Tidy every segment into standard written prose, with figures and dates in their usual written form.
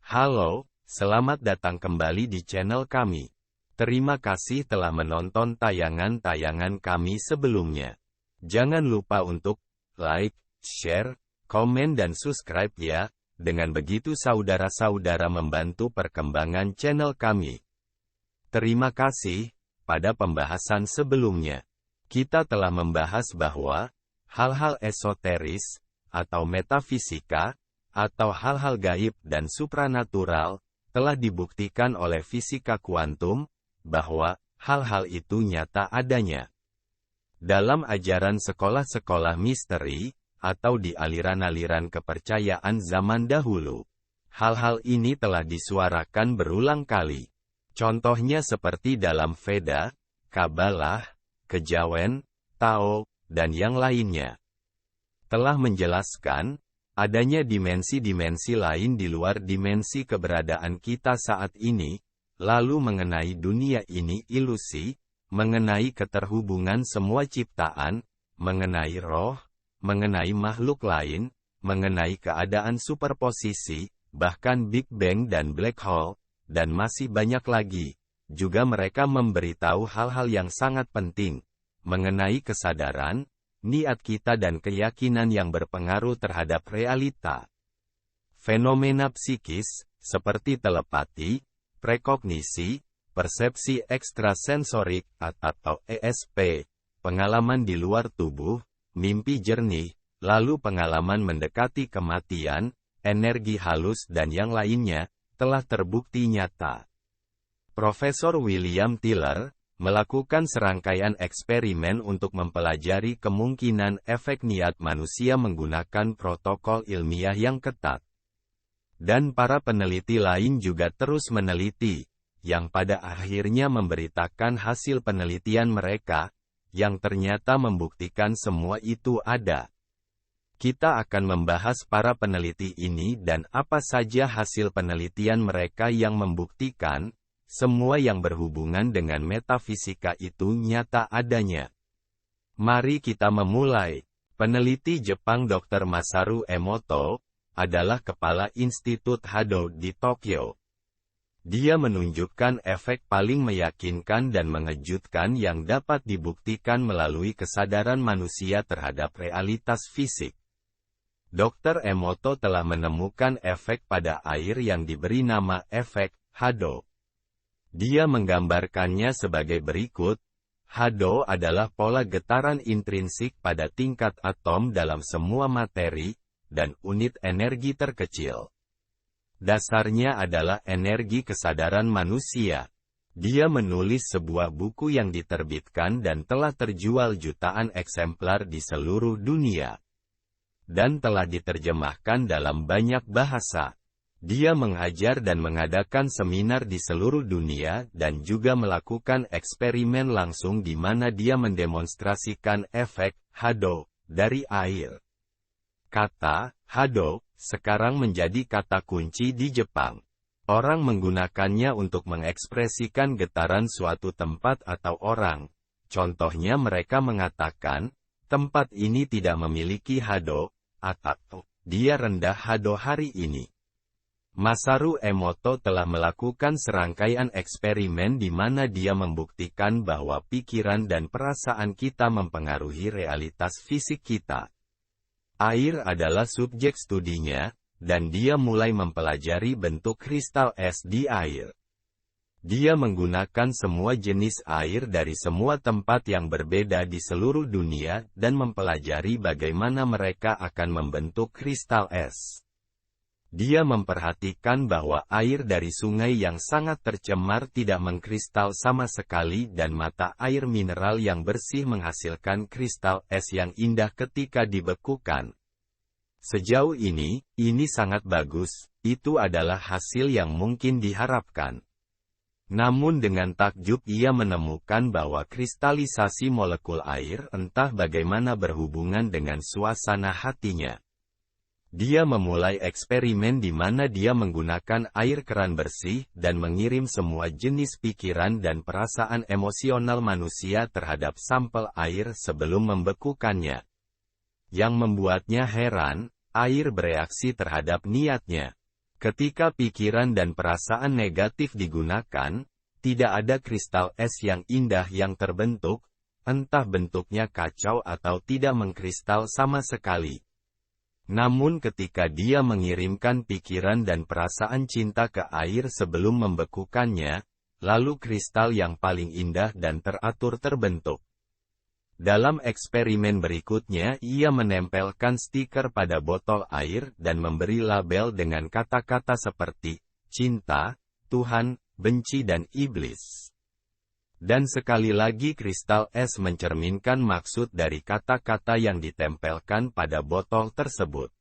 Halo, selamat datang kembali di channel kami. Terima kasih telah menonton tayangan-tayangan kami sebelumnya. Jangan lupa untuk like, share, komen dan subscribe ya. Dengan begitu saudara-saudara membantu perkembangan channel kami. Terima kasih. Pada pembahasan sebelumnya, kita telah membahas bahwa hal-hal esoteris atau metafisika atau hal-hal gaib dan supranatural, telah dibuktikan oleh fisika kuantum, bahwa hal-hal itu nyata adanya. Dalam ajaran sekolah-sekolah misteri, atau di aliran-aliran kepercayaan zaman dahulu, hal-hal ini telah disuarakan berulang kali. Contohnya seperti dalam Veda, Kabalah, Kejawen, Tao, dan yang lainnya. Telah menjelaskan, adanya dimensi-dimensi lain di luar dimensi keberadaan kita saat ini, lalu mengenai dunia ini ilusi, mengenai keterhubungan semua ciptaan, mengenai roh, mengenai makhluk lain, mengenai keadaan superposisi, bahkan Big Bang dan Black Hole, dan masih banyak lagi. Juga mereka memberitahu hal-hal yang sangat penting, mengenai kesadaran, niat kita dan keyakinan yang berpengaruh terhadap realita. Fenomena psikis, seperti telepati, prekognisi, persepsi ekstrasensorik atau ESP, pengalaman di luar tubuh, mimpi jernih, lalu pengalaman mendekati kematian, energi halus dan yang lainnya, telah terbukti nyata. Profesor William Tiller melakukan serangkaian eksperimen untuk mempelajari kemungkinan efek niat manusia menggunakan protokol ilmiah yang ketat. Dan para peneliti lain juga terus meneliti, yang pada akhirnya memberitakan hasil penelitian mereka, yang ternyata membuktikan semua itu ada. Kita akan membahas para peneliti ini dan apa saja hasil penelitian mereka yang membuktikan, semua yang berhubungan dengan metafisika itu nyata adanya. Mari kita memulai. Peneliti Jepang Dr. Masaru Emoto, adalah kepala Institut Hado di Tokyo. Dia menunjukkan efek paling meyakinkan dan mengejutkan yang dapat dibuktikan melalui kesadaran manusia terhadap realitas fisik. Dr. Emoto telah menemukan efek pada air yang diberi nama efek Hado. Dia menggambarkannya sebagai berikut. Hado adalah pola getaran intrinsik pada tingkat atom dalam semua materi, dan unit energi terkecil. Dasarnya adalah energi kesadaran manusia. Dia menulis sebuah buku yang diterbitkan dan telah terjual jutaan eksemplar di seluruh dunia. Dan telah diterjemahkan dalam banyak bahasa. Dia mengajar dan mengadakan seminar di seluruh dunia dan juga melakukan eksperimen langsung di mana dia mendemonstrasikan efek Hado dari air. Kata Hado sekarang menjadi kata kunci di Jepang. Orang menggunakannya untuk mengekspresikan getaran suatu tempat atau orang. Contohnya mereka mengatakan, tempat ini tidak memiliki Hado, atau dia rendah Hado hari ini. Masaru Emoto telah melakukan serangkaian eksperimen di mana dia membuktikan bahwa pikiran dan perasaan kita mempengaruhi realitas fisik kita. Air adalah subjek studinya, dan dia mulai mempelajari bentuk kristal es di air. Dia menggunakan semua jenis air dari semua tempat yang berbeda di seluruh dunia dan mempelajari bagaimana mereka akan membentuk kristal es. Dia memperhatikan bahwa air dari sungai yang sangat tercemar tidak mengkristal sama sekali dan mata air mineral yang bersih menghasilkan kristal es yang indah ketika dibekukan. Sejauh ini sangat bagus, itu adalah hasil yang mungkin diharapkan. Namun dengan takjub ia menemukan bahwa kristalisasi molekul air entah bagaimana berhubungan dengan suasana hatinya. Dia memulai eksperimen di mana dia menggunakan air keran bersih dan mengirim semua jenis pikiran dan perasaan emosional manusia terhadap sampel air sebelum membekukannya. Yang membuatnya heran, air bereaksi terhadap niatnya. Ketika pikiran dan perasaan negatif digunakan, tidak ada kristal es yang indah yang terbentuk, entah bentuknya kacau atau tidak mengkristal sama sekali. Namun ketika dia mengirimkan pikiran dan perasaan cinta ke air sebelum membekukannya, lalu kristal yang paling indah dan teratur terbentuk. Dalam eksperimen berikutnya ia menempelkan stiker pada botol air dan memberi label dengan kata-kata seperti, cinta, Tuhan, benci dan iblis. Dan sekali lagi kristal es mencerminkan maksud dari kata-kata yang ditempelkan pada botol tersebut.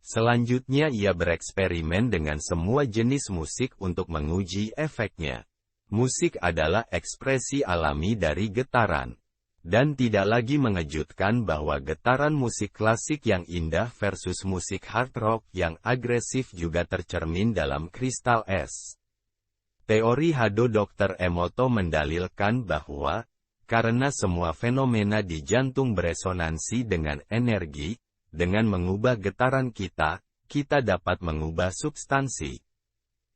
Selanjutnya ia bereksperimen dengan semua jenis musik untuk menguji efeknya. Musik adalah ekspresi alami dari getaran. Dan tidak lagi mengejutkan bahwa getaran musik klasik yang indah versus musik hard rock yang agresif juga tercermin dalam kristal es. Teori Hado Dr. Emoto mendalilkan bahwa, karena semua fenomena di jantung beresonansi dengan energi, dengan mengubah getaran kita dapat mengubah substansi.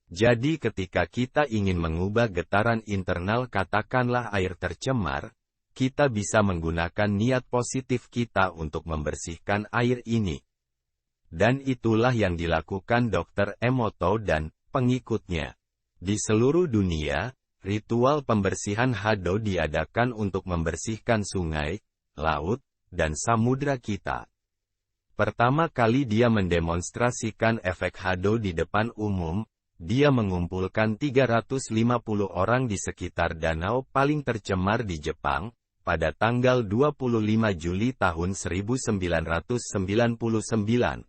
Jadi ketika kita ingin mengubah getaran internal katakanlah air tercemar, kita bisa menggunakan niat positif kita untuk membersihkan air ini. Dan itulah yang dilakukan Dr. Emoto dan pengikutnya. Di seluruh dunia, ritual pembersihan Hado diadakan untuk membersihkan sungai, laut, dan samudra kita. Pertama kali dia mendemonstrasikan efek Hado di depan umum, dia mengumpulkan 350 orang di sekitar danau paling tercemar di Jepang, pada tanggal 25 Juli tahun 1999.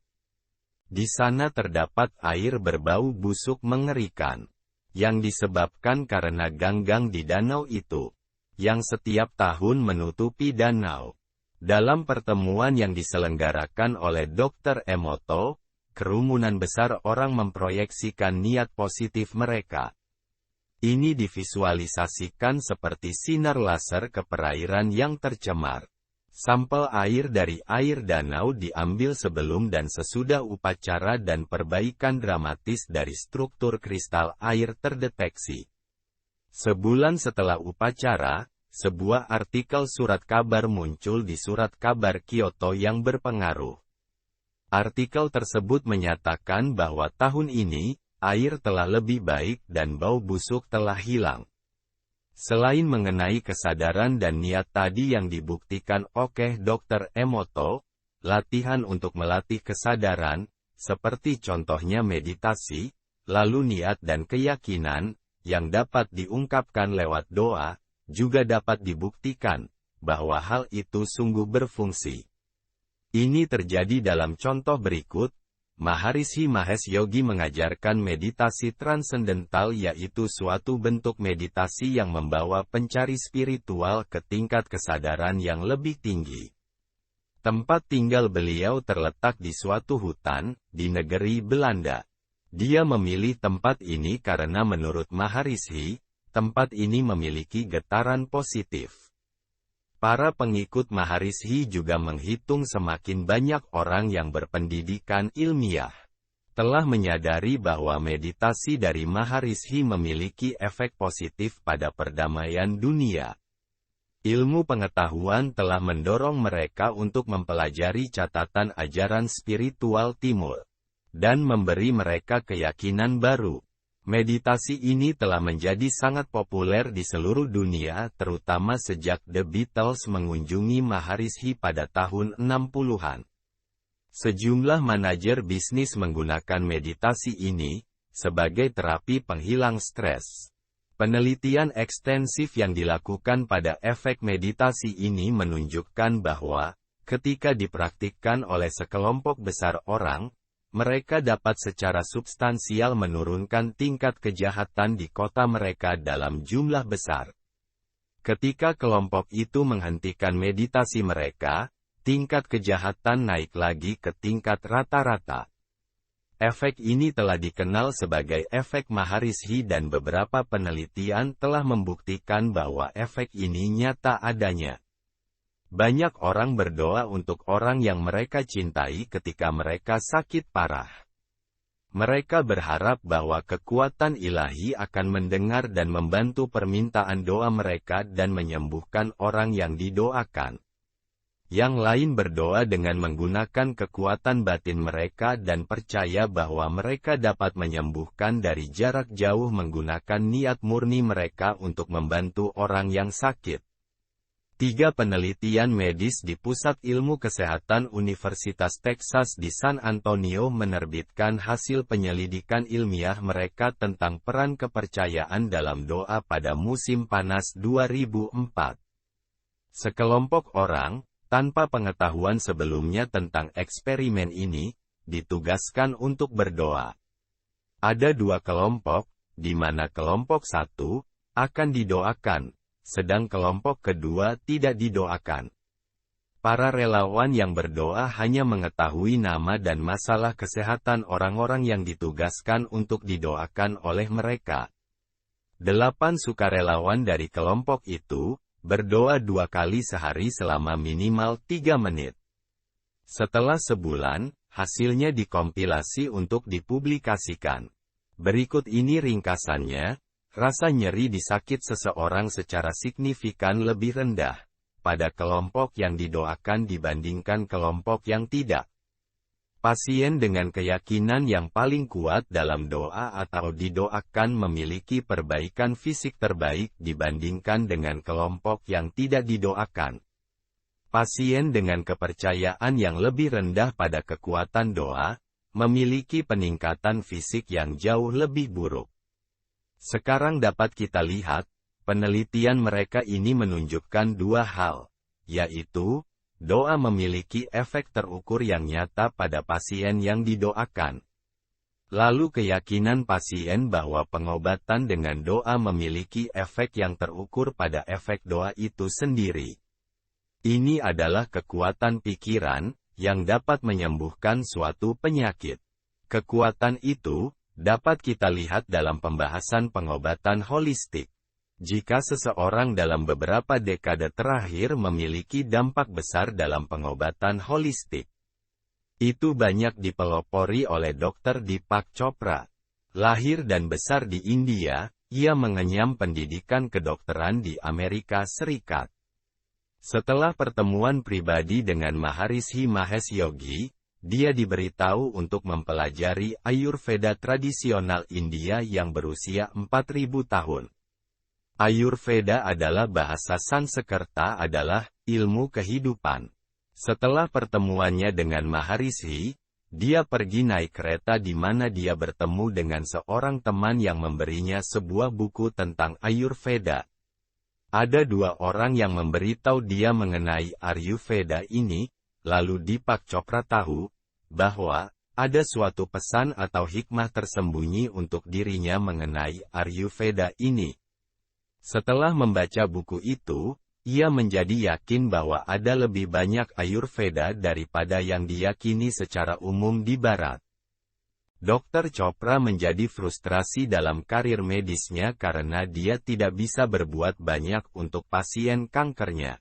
Di sana terdapat air berbau busuk mengerikan. Yang disebabkan karena ganggang di danau itu, yang setiap tahun menutupi danau. Dalam pertemuan yang diselenggarakan oleh Dr. Emoto, kerumunan besar orang memproyeksikan niat positif mereka. Ini divisualisasikan seperti sinar laser ke perairan yang tercemar. Sampel air dari air danau diambil sebelum dan sesudah upacara dan perbaikan dramatis dari struktur kristal air terdeteksi. Sebulan setelah upacara, sebuah artikel surat kabar muncul di surat kabar Kyoto yang berpengaruh. Artikel tersebut menyatakan bahwa tahun ini, air telah lebih baik dan bau busuk telah hilang. Selain mengenai kesadaran dan niat tadi yang dibuktikan oleh Dr. Emoto, latihan untuk melatih kesadaran, seperti contohnya meditasi, lalu niat dan keyakinan, yang dapat diungkapkan lewat doa, juga dapat dibuktikan, bahwa hal itu sungguh berfungsi. Ini terjadi dalam contoh berikut. Maharishi Mahesh Yogi mengajarkan meditasi transendental yaitu suatu bentuk meditasi yang membawa pencari spiritual ke tingkat kesadaran yang lebih tinggi. Tempat tinggal beliau terletak di suatu hutan, di negeri Belanda. Dia memilih tempat ini karena menurut Maharishi, tempat ini memiliki getaran positif. Para pengikut Maharishi juga menghitung semakin banyak orang yang berpendidikan ilmiah telah menyadari bahwa meditasi dari Maharishi memiliki efek positif pada perdamaian dunia. Ilmu pengetahuan telah mendorong mereka untuk mempelajari catatan ajaran spiritual Timur dan memberi mereka keyakinan baru. Meditasi ini telah menjadi sangat populer di seluruh dunia terutama sejak The Beatles mengunjungi Maharishi pada tahun 60-an. Sejumlah manajer bisnis menggunakan meditasi ini sebagai terapi penghilang stres. Penelitian ekstensif yang dilakukan pada efek meditasi ini menunjukkan bahwa, ketika dipraktikkan oleh sekelompok besar orang, mereka dapat secara substansial menurunkan tingkat kejahatan di kota mereka dalam jumlah besar. Ketika kelompok itu menghentikan meditasi mereka, tingkat kejahatan naik lagi ke tingkat rata-rata. Efek ini telah dikenal sebagai efek Maharishi dan beberapa penelitian telah membuktikan bahwa efek ini nyata adanya. Banyak orang berdoa untuk orang yang mereka cintai ketika mereka sakit parah. Mereka berharap bahwa kekuatan ilahi akan mendengar dan membantu permintaan doa mereka dan menyembuhkan orang yang didoakan. Yang lain berdoa dengan menggunakan kekuatan batin mereka dan percaya bahwa mereka dapat menyembuhkan dari jarak jauh menggunakan niat murni mereka untuk membantu orang yang sakit. 3 penelitian medis di Pusat Ilmu Kesehatan Universitas Texas di San Antonio menerbitkan hasil penyelidikan ilmiah mereka tentang peran kepercayaan dalam doa pada musim panas 2004. Sekelompok orang, tanpa pengetahuan sebelumnya tentang eksperimen ini, ditugaskan untuk berdoa. Ada 2 kelompok, di mana kelompok 1 akan didoakan, sedang kelompok kedua tidak didoakan. Para relawan yang berdoa hanya mengetahui nama dan masalah kesehatan orang-orang yang ditugaskan untuk didoakan oleh mereka. 8 sukarelawan dari kelompok itu, berdoa 2 kali sehari selama minimal 3 menit. Setelah sebulan, hasilnya dikompilasi untuk dipublikasikan. Berikut ini ringkasannya. Rasa nyeri di sakit seseorang secara signifikan lebih rendah pada kelompok yang didoakan dibandingkan kelompok yang tidak. Pasien dengan keyakinan yang paling kuat dalam doa atau didoakan memiliki perbaikan fisik terbaik dibandingkan dengan kelompok yang tidak didoakan. Pasien dengan kepercayaan yang lebih rendah pada kekuatan doa memiliki peningkatan fisik yang jauh lebih buruk. Sekarang dapat kita lihat, penelitian mereka ini menunjukkan 2 hal, yaitu, doa memiliki efek terukur yang nyata pada pasien yang didoakan. Lalu keyakinan pasien bahwa pengobatan dengan doa memiliki efek yang terukur pada efek doa itu sendiri. Ini adalah kekuatan pikiran, yang dapat menyembuhkan suatu penyakit. Kekuatan itu dapat kita lihat dalam pembahasan pengobatan holistik. Jika seseorang dalam beberapa dekade terakhir memiliki dampak besar dalam pengobatan holistik, itu banyak dipelopori oleh Dr. Deepak Chopra. Lahir dan besar di India, ia mengenyam pendidikan kedokteran di Amerika Serikat. Setelah pertemuan pribadi dengan Maharishi Mahesh Yogi, dia diberitahu untuk mempelajari Ayurveda tradisional India yang berusia 4.000 tahun. Ayurveda adalah bahasa Sanskerta adalah ilmu kehidupan. Setelah pertemuannya dengan Maharishi, dia pergi naik kereta di mana dia bertemu dengan seorang teman yang memberinya sebuah buku tentang Ayurveda. Ada 2 orang yang memberitahu dia mengenai Ayurveda ini. Lalu Deepak Chopra tahu, bahwa, ada suatu pesan atau hikmah tersembunyi untuk dirinya mengenai Ayurveda ini. Setelah membaca buku itu, ia menjadi yakin bahwa ada lebih banyak Ayurveda daripada yang diyakini secara umum di Barat. Dr. Chopra menjadi frustrasi dalam karir medisnya karena dia tidak bisa berbuat banyak untuk pasien kankernya.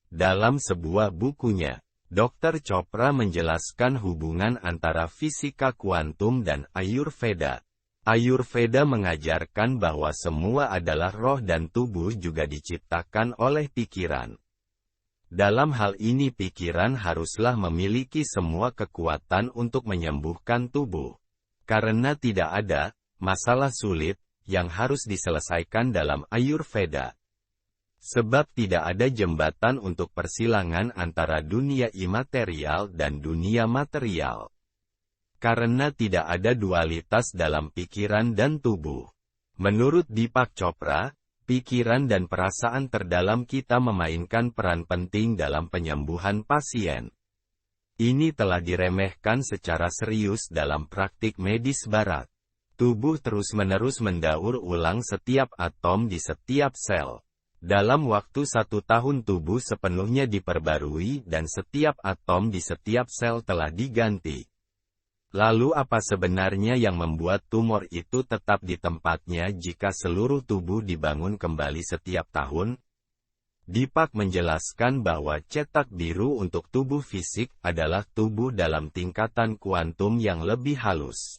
Dalam sebuah bukunya, Dr. Chopra menjelaskan hubungan antara fisika kuantum dan Ayurveda. Ayurveda mengajarkan bahwa semua adalah roh dan tubuh juga diciptakan oleh pikiran. Dalam hal ini pikiran haruslah memiliki semua kekuatan untuk menyembuhkan tubuh. Karena tidak ada masalah sulit yang harus diselesaikan dalam Ayurveda. Sebab tidak ada jembatan untuk persilangan antara dunia imaterial dan dunia material. Karena tidak ada dualitas dalam pikiran dan tubuh. Menurut Deepak Chopra, pikiran dan perasaan terdalam kita memainkan peran penting dalam penyembuhan pasien. Ini telah diremehkan secara serius dalam praktik medis Barat. Tubuh terus-menerus mendaur ulang setiap atom di setiap sel. Dalam waktu 1 tahun tubuh sepenuhnya diperbarui dan setiap atom di setiap sel telah diganti. Lalu apa sebenarnya yang membuat tumor itu tetap di tempatnya jika seluruh tubuh dibangun kembali setiap tahun? Deepak menjelaskan bahwa cetak biru untuk tubuh fisik adalah tubuh dalam tingkatan kuantum yang lebih halus.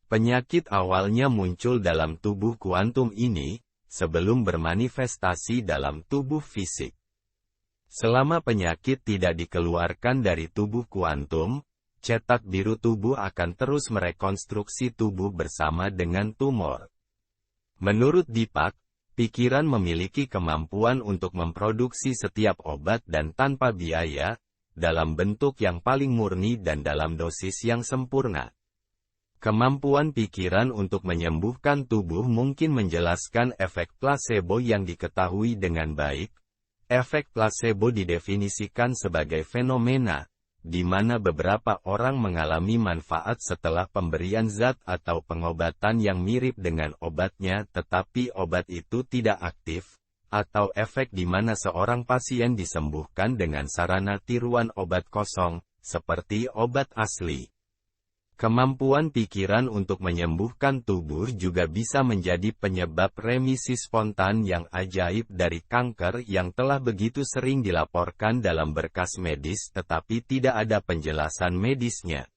Penyakit awalnya muncul dalam tubuh kuantum ini, sebelum bermanifestasi dalam tubuh fisik. Selama penyakit tidak dikeluarkan dari tubuh kuantum, cetak biru tubuh akan terus merekonstruksi tubuh bersama dengan tumor. Menurut Deepak, pikiran memiliki kemampuan untuk memproduksi setiap obat dan tanpa biaya, dalam bentuk yang paling murni dan dalam dosis yang sempurna. Kemampuan pikiran untuk menyembuhkan tubuh mungkin menjelaskan efek placebo yang diketahui dengan baik. Efek placebo didefinisikan sebagai fenomena, di mana beberapa orang mengalami manfaat setelah pemberian zat atau pengobatan yang mirip dengan obatnya tetapi obat itu tidak aktif, atau efek di mana seorang pasien disembuhkan dengan sarana tiruan obat kosong, seperti obat asli. Kemampuan pikiran untuk menyembuhkan tubuh juga bisa menjadi penyebab remisi spontan yang ajaib dari kanker yang telah begitu sering dilaporkan dalam berkas medis tetapi tidak ada penjelasan medisnya.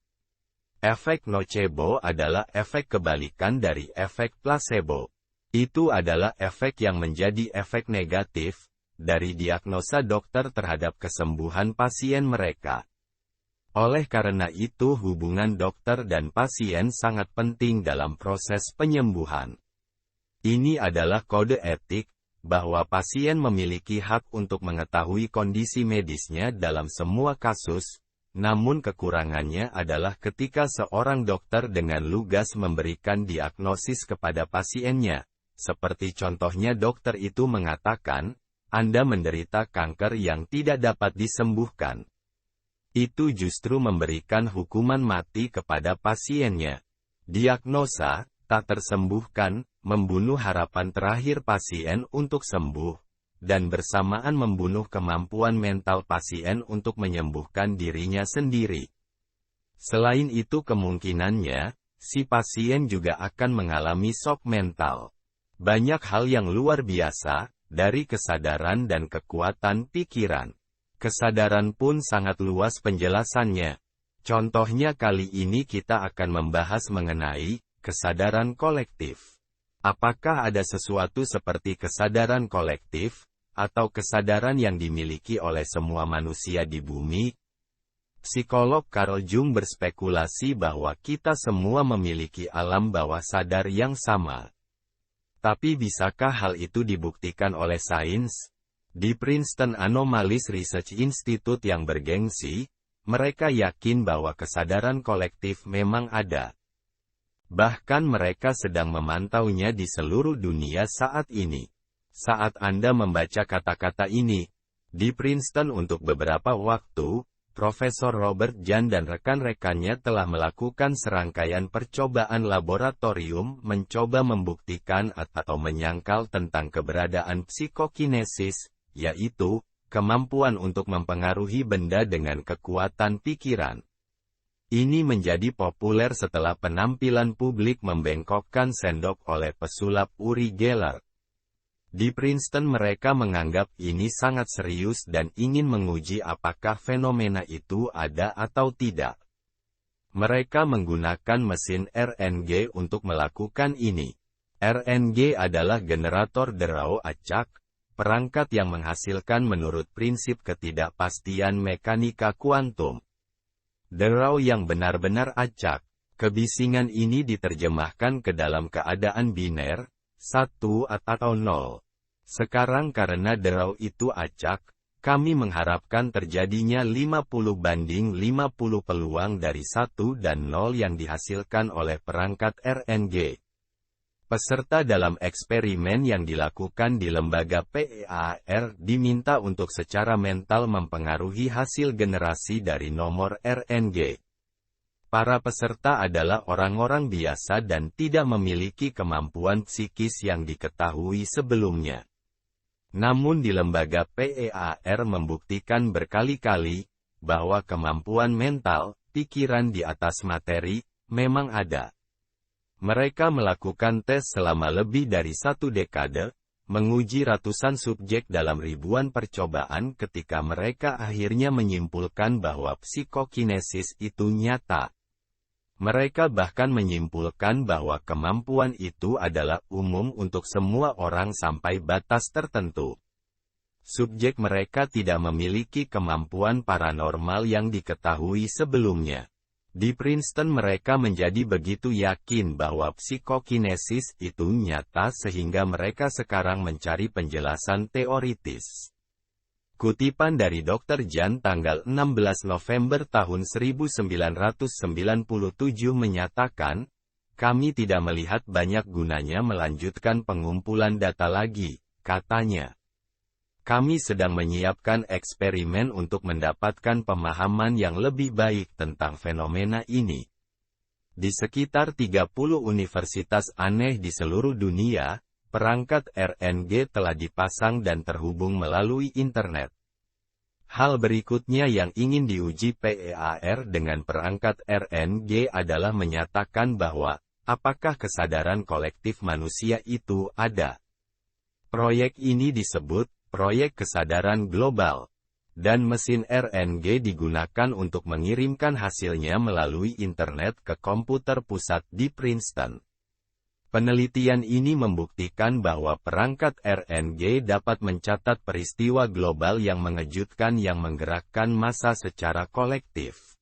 Efek nocebo adalah efek kebalikan dari efek placebo. Itu adalah efek yang menjadi efek negatif dari diagnosa dokter terhadap kesembuhan pasien mereka. Oleh karena itu hubungan dokter dan pasien sangat penting dalam proses penyembuhan. Ini adalah kode etik, bahwa pasien memiliki hak untuk mengetahui kondisi medisnya dalam semua kasus, namun kekurangannya adalah ketika seorang dokter dengan lugas memberikan diagnosis kepada pasiennya, seperti contohnya dokter itu mengatakan, Anda menderita kanker yang tidak dapat disembuhkan. Itu justru memberikan hukuman mati kepada pasiennya. Diagnosa, tak tersembuhkan, membunuh harapan terakhir pasien untuk sembuh, dan bersamaan membunuh kemampuan mental pasien untuk menyembuhkan dirinya sendiri. Selain itu kemungkinannya, si pasien juga akan mengalami shock mental. Banyak hal yang luar biasa, dari kesadaran dan kekuatan pikiran. Kesadaran pun sangat luas penjelasannya. Contohnya kali ini kita akan membahas mengenai kesadaran kolektif. Apakah ada sesuatu seperti kesadaran kolektif, atau kesadaran yang dimiliki oleh semua manusia di bumi? Psikolog Carl Jung berspekulasi bahwa kita semua memiliki alam bawah sadar yang sama. Tapi bisakah hal itu dibuktikan oleh sains? Di Princeton Anomalies Research Institute yang bergengsi, mereka yakin bahwa kesadaran kolektif memang ada. Bahkan mereka sedang memantaunya di seluruh dunia saat ini. Saat Anda membaca kata-kata ini, di Princeton untuk beberapa waktu, Profesor Robert Jahn dan rekan-rekannya telah melakukan serangkaian percobaan laboratorium mencoba membuktikan atau menyangkal tentang keberadaan psikokinesis, yaitu, kemampuan untuk mempengaruhi benda dengan kekuatan pikiran. Ini menjadi populer setelah penampilan publik membengkokkan sendok oleh pesulap Uri Geller. Di Princeton mereka menganggap ini sangat serius dan ingin menguji apakah fenomena itu ada atau tidak. Mereka menggunakan mesin RNG untuk melakukan ini. RNG adalah generator derau acak, perangkat yang menghasilkan menurut prinsip ketidakpastian mekanika kuantum. Derau yang benar-benar acak. Kebisingan ini diterjemahkan ke dalam keadaan biner, 1 atau 0. Sekarang karena derau itu acak, kami mengharapkan terjadinya 50/50 peluang dari 1 dan 0 yang dihasilkan oleh perangkat RNG. Peserta dalam eksperimen yang dilakukan di lembaga PEAR diminta untuk secara mental mempengaruhi hasil generasi dari nomor RNG. Para peserta adalah orang-orang biasa dan tidak memiliki kemampuan psikis yang diketahui sebelumnya. Namun di lembaga PEAR membuktikan berkali-kali, bahwa kemampuan mental, pikiran di atas materi, memang ada. Mereka melakukan tes selama lebih dari 1 dekade, menguji ratusan subjek dalam ribuan percobaan ketika mereka akhirnya menyimpulkan bahwa psikokinesis itu nyata. Mereka bahkan menyimpulkan bahwa kemampuan itu adalah umum untuk semua orang sampai batas tertentu. Subjek mereka tidak memiliki kemampuan paranormal yang diketahui sebelumnya. Di Princeton mereka menjadi begitu yakin bahwa psikokinesis itu nyata sehingga mereka sekarang mencari penjelasan teoritis. Kutipan dari Dr. Jan tanggal 16 November tahun 1997 menyatakan, "Kami tidak melihat banyak gunanya melanjutkan pengumpulan data lagi," katanya. "Kami sedang menyiapkan eksperimen untuk mendapatkan pemahaman yang lebih baik tentang fenomena ini." Di sekitar 30 universitas aneh di seluruh dunia, perangkat RNG telah dipasang dan terhubung melalui internet. Hal berikutnya yang ingin diuji PEAR dengan perangkat RNG adalah menyatakan bahwa, apakah kesadaran kolektif manusia itu ada. Proyek ini disebut Proyek Kesadaran Global, dan mesin RNG digunakan untuk mengirimkan hasilnya melalui internet ke komputer pusat di Princeton. Penelitian ini membuktikan bahwa perangkat RNG dapat mencatat peristiwa global yang mengejutkan yang menggerakkan massa secara kolektif.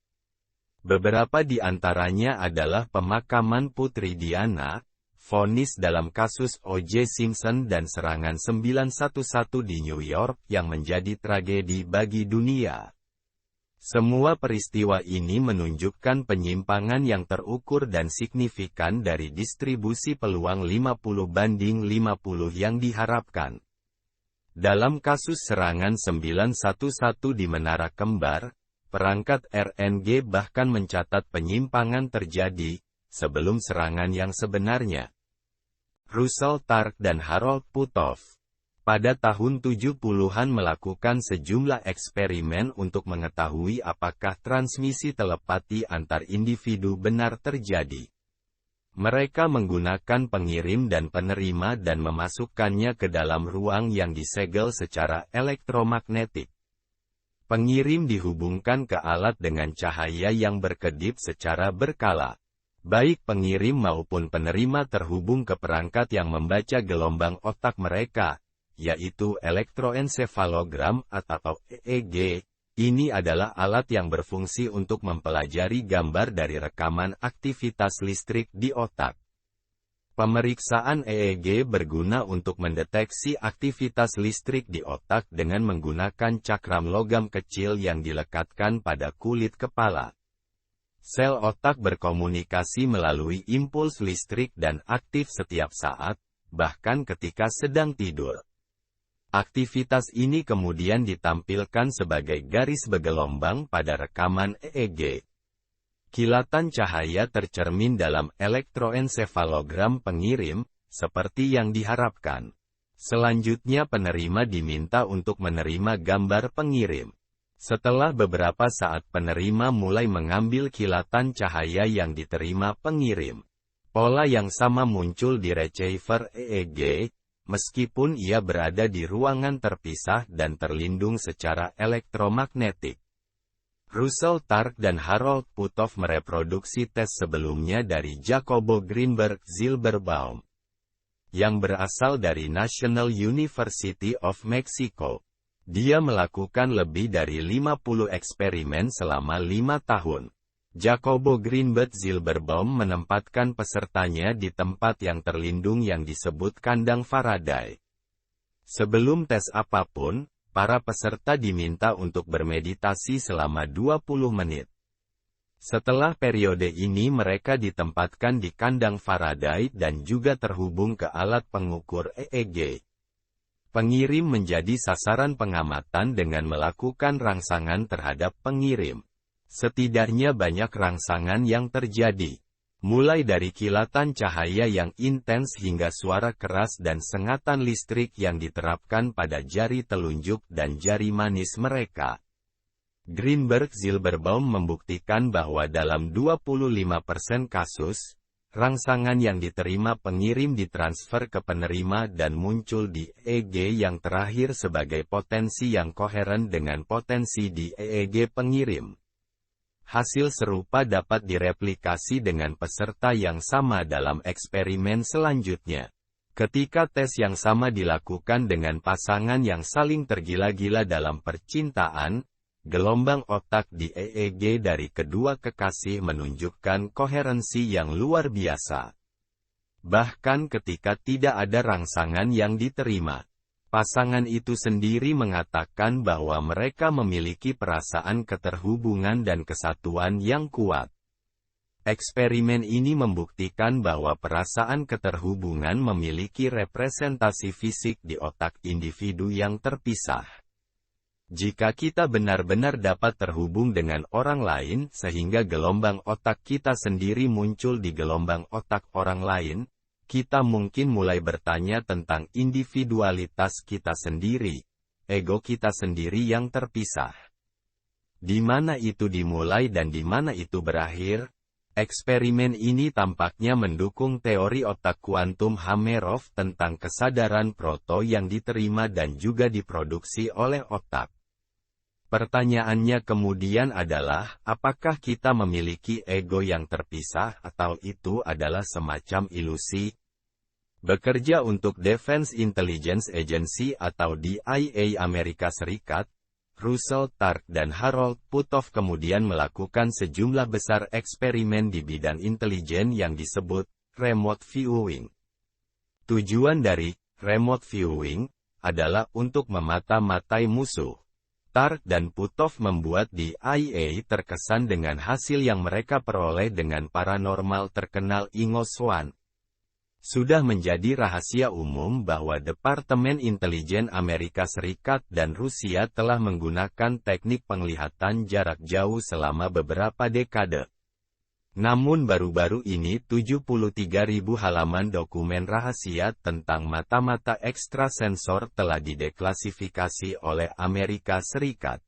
Beberapa di antaranya adalah pemakaman Putri Diana, vonis dalam kasus O.J. Simpson dan serangan 9/11 di New York yang menjadi tragedi bagi dunia. Semua peristiwa ini menunjukkan penyimpangan yang terukur dan signifikan dari distribusi peluang 50/50 yang diharapkan. Dalam kasus serangan 9/11 di Menara Kembar, perangkat RNG bahkan mencatat penyimpangan terjadi sebelum serangan yang sebenarnya. Russell Targ dan Harold Puthoff pada tahun 70-an melakukan sejumlah eksperimen untuk mengetahui apakah transmisi telepati antar individu benar terjadi. Mereka menggunakan pengirim dan penerima dan memasukkannya ke dalam ruang yang disegel secara elektromagnetik. Pengirim dihubungkan ke alat dengan cahaya yang berkedip secara berkala. Baik pengirim maupun penerima terhubung ke perangkat yang membaca gelombang otak mereka, yaitu elektroensefalogram atau EEG. Ini adalah alat yang berfungsi untuk mempelajari gambar dari rekaman aktivitas listrik di otak. Pemeriksaan EEG berguna untuk mendeteksi aktivitas listrik di otak dengan menggunakan cakram logam kecil yang dilekatkan pada kulit kepala. Sel otak berkomunikasi melalui impuls listrik dan aktif setiap saat, bahkan ketika sedang tidur. Aktivitas ini kemudian ditampilkan sebagai garis bergelombang pada rekaman EEG. Kilatan cahaya tercermin dalam elektroensefalogram pengirim, seperti yang diharapkan. Selanjutnya penerima diminta untuk menerima gambar pengirim. Setelah beberapa saat penerima mulai mengambil kilatan cahaya yang diterima pengirim. Pola yang sama muncul di receiver EEG, meskipun ia berada di ruangan terpisah dan terlindung secara elektromagnetik. Russell Targ dan Harold Puthoff mereproduksi tes sebelumnya dari Jacobo Greenberg Zilberbaum, yang berasal dari National University of Mexico. Dia melakukan lebih dari 50 eksperimen selama 5 tahun. Jacobo Greenberg Zilberbaum menempatkan pesertanya di tempat yang terlindung yang disebut kandang Faraday. Sebelum tes apapun, para peserta diminta untuk bermeditasi selama 20 menit. Setelah periode ini mereka ditempatkan di kandang Faraday dan juga terhubung ke alat pengukur EEG. Pengirim menjadi sasaran pengamatan dengan melakukan rangsangan terhadap pengirim. Setidaknya banyak rangsangan yang terjadi. Mulai dari kilatan cahaya yang intens hingga suara keras dan sengatan listrik yang diterapkan pada jari telunjuk dan jari manis mereka. Greenberg Zilberbaum membuktikan bahwa dalam 25% kasus, rangsangan yang diterima pengirim ditransfer ke penerima dan muncul di EEG yang terakhir sebagai potensi yang koheren dengan potensi di EEG pengirim. Hasil serupa dapat direplikasi dengan peserta yang sama dalam eksperimen selanjutnya. Ketika tes yang sama dilakukan dengan pasangan yang saling tergila-gila dalam percintaan, gelombang otak di EEG dari kedua kekasih menunjukkan koherensi yang luar biasa. Bahkan ketika tidak ada rangsangan yang diterima, pasangan itu sendiri mengatakan bahwa mereka memiliki perasaan keterhubungan dan kesatuan yang kuat. Eksperimen ini membuktikan bahwa perasaan keterhubungan memiliki representasi fisik di otak individu yang terpisah. Jika kita benar-benar dapat terhubung dengan orang lain sehingga gelombang otak kita sendiri muncul di gelombang otak orang lain, kita mungkin mulai bertanya tentang individualitas kita sendiri, ego kita sendiri yang terpisah. Di mana itu dimulai dan di mana itu berakhir? Eksperimen ini tampaknya mendukung teori otak kuantum Hameroff tentang kesadaran proto yang diterima dan juga diproduksi oleh otak. Pertanyaannya kemudian adalah, apakah kita memiliki ego yang terpisah atau itu adalah semacam ilusi? Bekerja untuk Defense Intelligence Agency atau DIA Amerika Serikat, Russell Targ dan Harold Puthoff kemudian melakukan sejumlah besar eksperimen di bidang intelijen yang disebut remote viewing. Tujuan dari remote viewing adalah untuk memata-matai musuh. Targ dan Puthoff membuat DIA terkesan dengan hasil yang mereka peroleh dengan paranormal terkenal Ingo Swann. Sudah menjadi rahasia umum bahwa Departemen Intelijen Amerika Serikat dan Rusia telah menggunakan teknik penglihatan jarak jauh selama beberapa dekade. Namun baru-baru ini 73.000 halaman dokumen rahasia tentang mata-mata ekstrasensor telah dideklasifikasi oleh Amerika Serikat.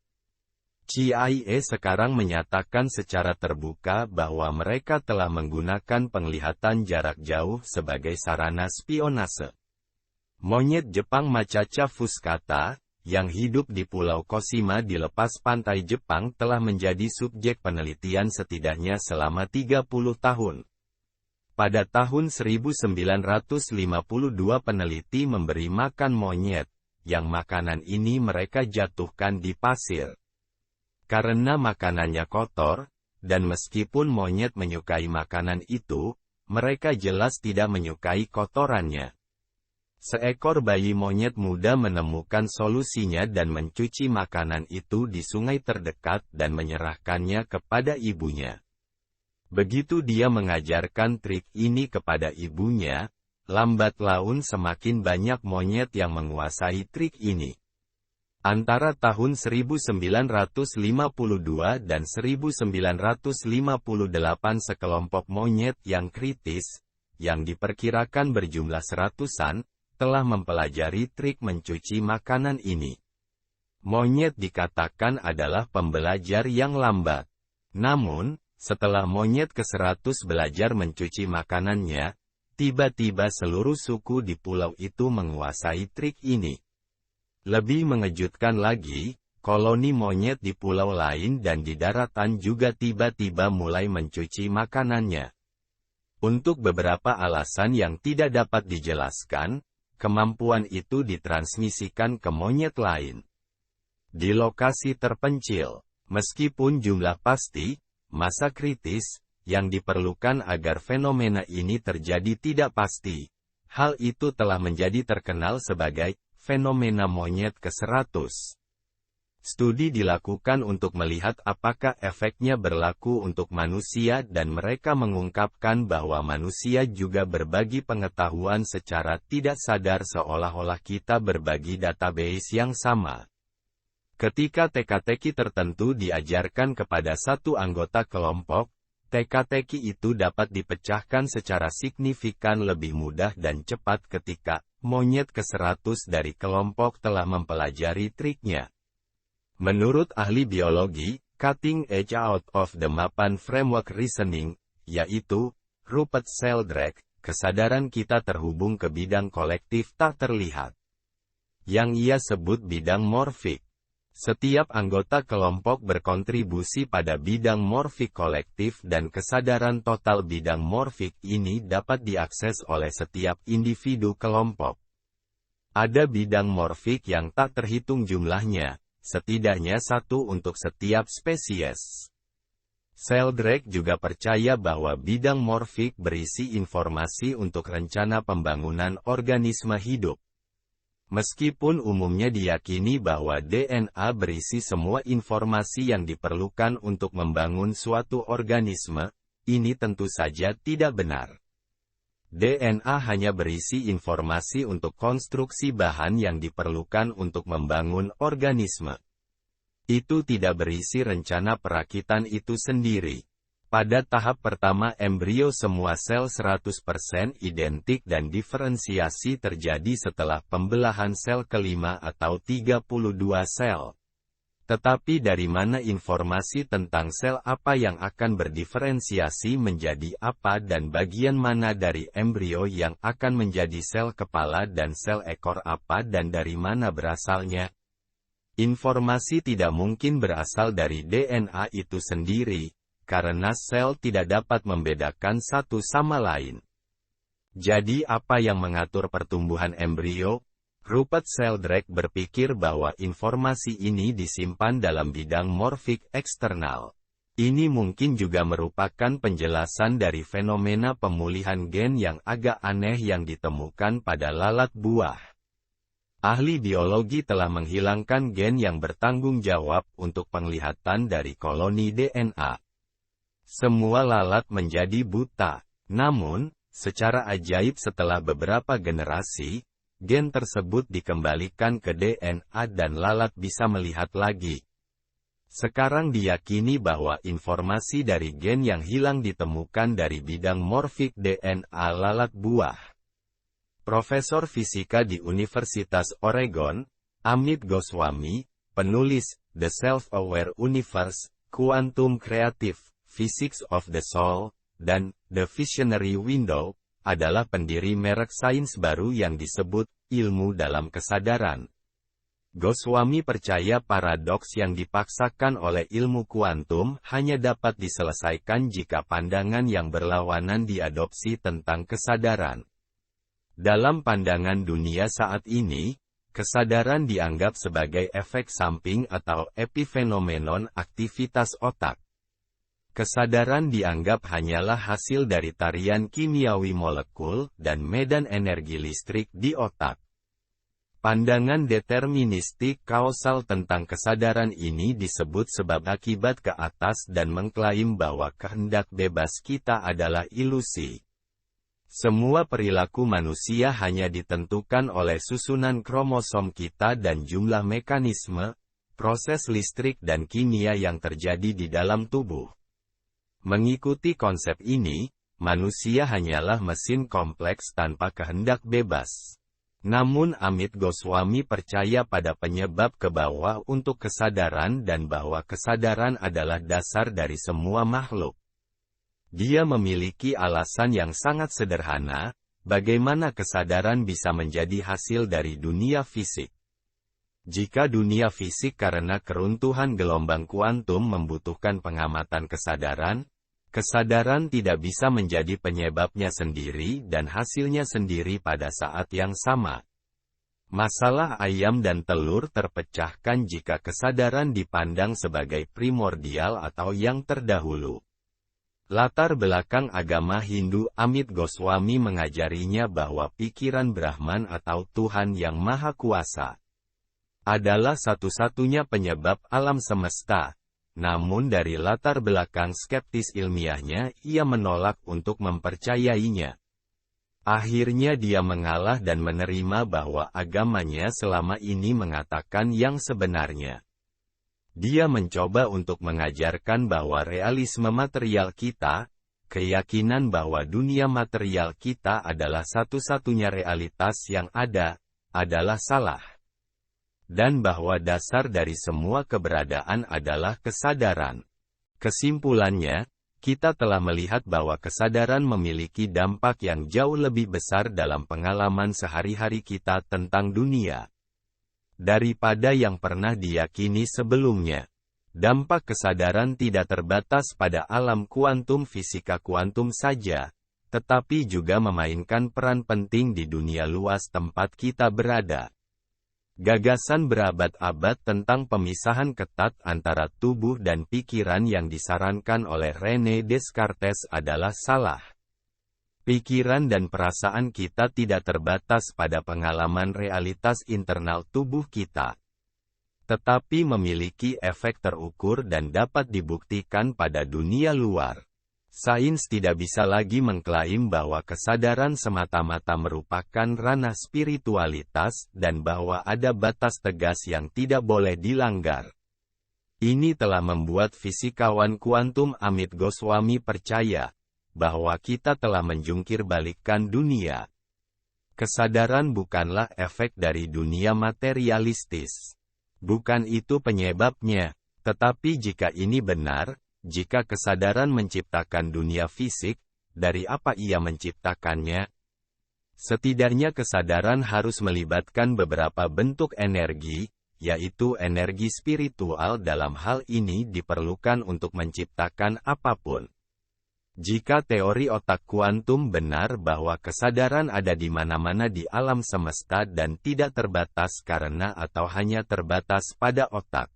CIA sekarang menyatakan secara terbuka bahwa mereka telah menggunakan penglihatan jarak jauh sebagai sarana spionase. Monyet Jepang Macaca fuscata, yang hidup di Pulau Koshima di lepas pantai Jepang telah menjadi subjek penelitian setidaknya selama 30 tahun. Pada tahun 1952 peneliti memberi makan monyet, yang makanan ini mereka jatuhkan di pasir. Karena makanannya kotor, dan meskipun monyet menyukai makanan itu, mereka jelas tidak menyukai kotorannya. Seekor bayi monyet muda menemukan solusinya dan mencuci makanan itu di sungai terdekat dan menyerahkannya kepada ibunya. Begitu dia mengajarkan trik ini kepada ibunya, lambat laun semakin banyak monyet yang menguasai trik ini. Antara tahun 1952 dan 1958 sekelompok monyet yang kritis, yang diperkirakan berjumlah seratusan, telah mempelajari trik mencuci makanan ini. Monyet dikatakan adalah pembelajar yang lambat. Namun, setelah monyet ke-100 belajar mencuci makanannya, tiba-tiba seluruh suku di pulau itu menguasai trik ini. Lebih mengejutkan lagi, koloni monyet di pulau lain dan di daratan juga tiba-tiba mulai mencuci makanannya. Untuk beberapa alasan yang tidak dapat dijelaskan, kemampuan itu ditransmisikan ke monyet lain. Di lokasi terpencil, meskipun jumlah pasti, masa kritis, yang diperlukan agar fenomena ini terjadi tidak pasti. Hal itu telah menjadi terkenal sebagai fenomena monyet ke-100. Studi dilakukan untuk melihat apakah efeknya berlaku untuk manusia dan mereka mengungkapkan bahwa manusia juga berbagi pengetahuan secara tidak sadar seolah-olah kita berbagi database yang sama. Ketika teka-teki tertentu diajarkan kepada satu anggota kelompok, teka-teki itu dapat dipecahkan secara signifikan lebih mudah dan cepat ketika monyet ke-100 dari kelompok telah mempelajari triknya. Menurut ahli biologi, cutting edge out of the mapan framework reasoning, yaitu Rupert Sheldrake, kesadaran kita terhubung ke bidang kolektif tak terlihat, yang ia sebut bidang morfik. Setiap anggota kelompok berkontribusi pada bidang morfik kolektif dan kesadaran total bidang morfik ini dapat diakses oleh setiap individu kelompok. Ada bidang morfik yang tak terhitung jumlahnya, setidaknya satu untuk setiap spesies. Sheldrake juga percaya bahwa bidang morfik berisi informasi untuk rencana pembangunan organisme hidup. Meskipun umumnya diyakini bahwa DNA berisi semua informasi yang diperlukan untuk membangun suatu organisme, ini tentu saja tidak benar. DNA hanya berisi informasi untuk konstruksi bahan yang diperlukan untuk membangun organisme. Itu tidak berisi rencana perakitan itu sendiri. Pada tahap pertama embrio semua sel 100% identik dan diferensiasi terjadi setelah pembelahan sel kelima atau 32 sel. Tetapi dari mana informasi tentang sel apa yang akan berdiferensiasi menjadi apa dan bagian mana dari embrio yang akan menjadi sel kepala dan sel ekor apa dan dari mana berasalnya? Informasi tidak mungkin berasal dari DNA itu sendiri, karena sel tidak dapat membedakan satu sama lain. Jadi apa yang mengatur pertumbuhan embrio? Rupert Sheldrake berpikir bahwa informasi ini disimpan dalam bidang morfik eksternal. Ini mungkin juga merupakan penjelasan dari fenomena pemulihan gen yang agak aneh yang ditemukan pada lalat buah. Ahli biologi telah menghilangkan gen yang bertanggung jawab untuk penglihatan dari koloni DNA. Semua lalat menjadi buta. Namun, secara ajaib setelah beberapa generasi, gen tersebut dikembalikan ke DNA dan lalat bisa melihat lagi. Sekarang diyakini bahwa informasi dari gen yang hilang ditemukan dari bidang morfik DNA lalat buah. Profesor fisika di Universitas Oregon, Amit Goswami, penulis The Self-Aware Universe, Quantum Creative Physics of the Soul, dan The Visionary Window, adalah pendiri merek sains baru yang disebut ilmu dalam kesadaran. Goswami percaya paradoks yang dipaksakan oleh ilmu kuantum hanya dapat diselesaikan jika pandangan yang berlawanan diadopsi tentang kesadaran. Dalam pandangan dunia saat ini, kesadaran dianggap sebagai efek samping atau epifenomenon aktivitas otak. Kesadaran dianggap hanyalah hasil dari tarian kimiawi molekul dan medan energi listrik di otak. Pandangan deterministik kausal tentang kesadaran ini disebut sebab akibat ke atas dan mengklaim bahwa kehendak bebas kita adalah ilusi. Semua perilaku manusia hanya ditentukan oleh susunan kromosom kita dan jumlah mekanisme, proses listrik dan kimia yang terjadi di dalam tubuh. Mengikuti konsep ini, manusia hanyalah mesin kompleks tanpa kehendak bebas. Namun Amit Goswami percaya pada penyebab ke bawah untuk kesadaran dan bahwa kesadaran adalah dasar dari semua makhluk. Dia memiliki alasan yang sangat sederhana, bagaimana kesadaran bisa menjadi hasil dari dunia fisik. Jika dunia fisik karena keruntuhan gelombang kuantum membutuhkan pengamatan kesadaran, kesadaran tidak bisa menjadi penyebabnya sendiri dan hasilnya sendiri pada saat yang sama. Masalah ayam dan telur terpecahkan jika kesadaran dipandang sebagai primordial atau yang terdahulu. Latar belakang agama Hindu Amit Goswami mengajarinya bahwa pikiran Brahman atau Tuhan yang Maha Kuasa adalah satu-satunya penyebab alam semesta. Namun dari latar belakang skeptis ilmiahnya, ia menolak untuk mempercayainya. Akhirnya dia mengalah dan menerima bahwa agamanya selama ini mengatakan yang sebenarnya. Dia mencoba untuk mengajarkan bahwa realisme material kita, keyakinan bahwa dunia material kita adalah satu-satunya realitas yang ada, adalah salah. Dan bahwa dasar dari semua keberadaan adalah kesadaran. Kesimpulannya, kita telah melihat bahwa kesadaran memiliki dampak yang jauh lebih besar dalam pengalaman sehari-hari kita tentang dunia. daripada yang pernah diyakini sebelumnya. Dampak kesadaran tidak terbatas pada alam kuantum fisika kuantum saja, tetapi juga memainkan peran penting di dunia luas tempat kita berada. Gagasan berabad-abad tentang pemisahan ketat antara tubuh dan pikiran yang disarankan oleh René Descartes adalah salah. Pikiran dan perasaan kita tidak terbatas pada pengalaman realitas internal tubuh kita, tetapi memiliki efek terukur dan dapat dibuktikan pada dunia luar. Sains tidak bisa lagi mengklaim bahwa kesadaran semata-mata merupakan ranah spiritualitas dan bahwa ada batas tegas yang tidak boleh dilanggar. Ini telah membuat fisikawan kuantum Amit Goswami percaya bahwa kita telah menjungkir balikkan dunia. Kesadaran bukanlah efek dari dunia materialistis. Bukan itu penyebabnya, tetapi jika ini benar, jika kesadaran menciptakan dunia fisik, dari apa ia menciptakannya? Setidaknya kesadaran harus melibatkan beberapa bentuk energi, yaitu energi spiritual. Dalam hal ini diperlukan untuk menciptakan apapun. Jika teori otak kuantum benar bahwa kesadaran ada di mana-mana di alam semesta dan tidak terbatas karena atau hanya terbatas pada otak,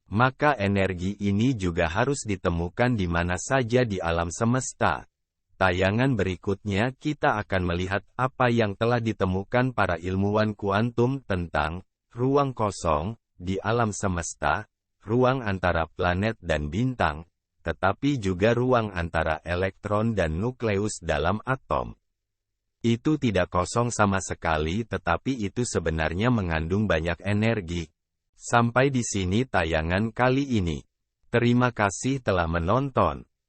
maka energi ini juga harus ditemukan di mana saja di alam semesta. Tayangan berikutnya kita akan melihat apa yang telah ditemukan para ilmuwan kuantum tentang ruang kosong di alam semesta, ruang antara planet dan bintang, tetapi juga ruang antara elektron dan nukleus dalam atom. Itu tidak kosong sama sekali, tetapi itu sebenarnya mengandung banyak energi. Sampai di sini tayangan kali ini. Terima kasih telah menonton.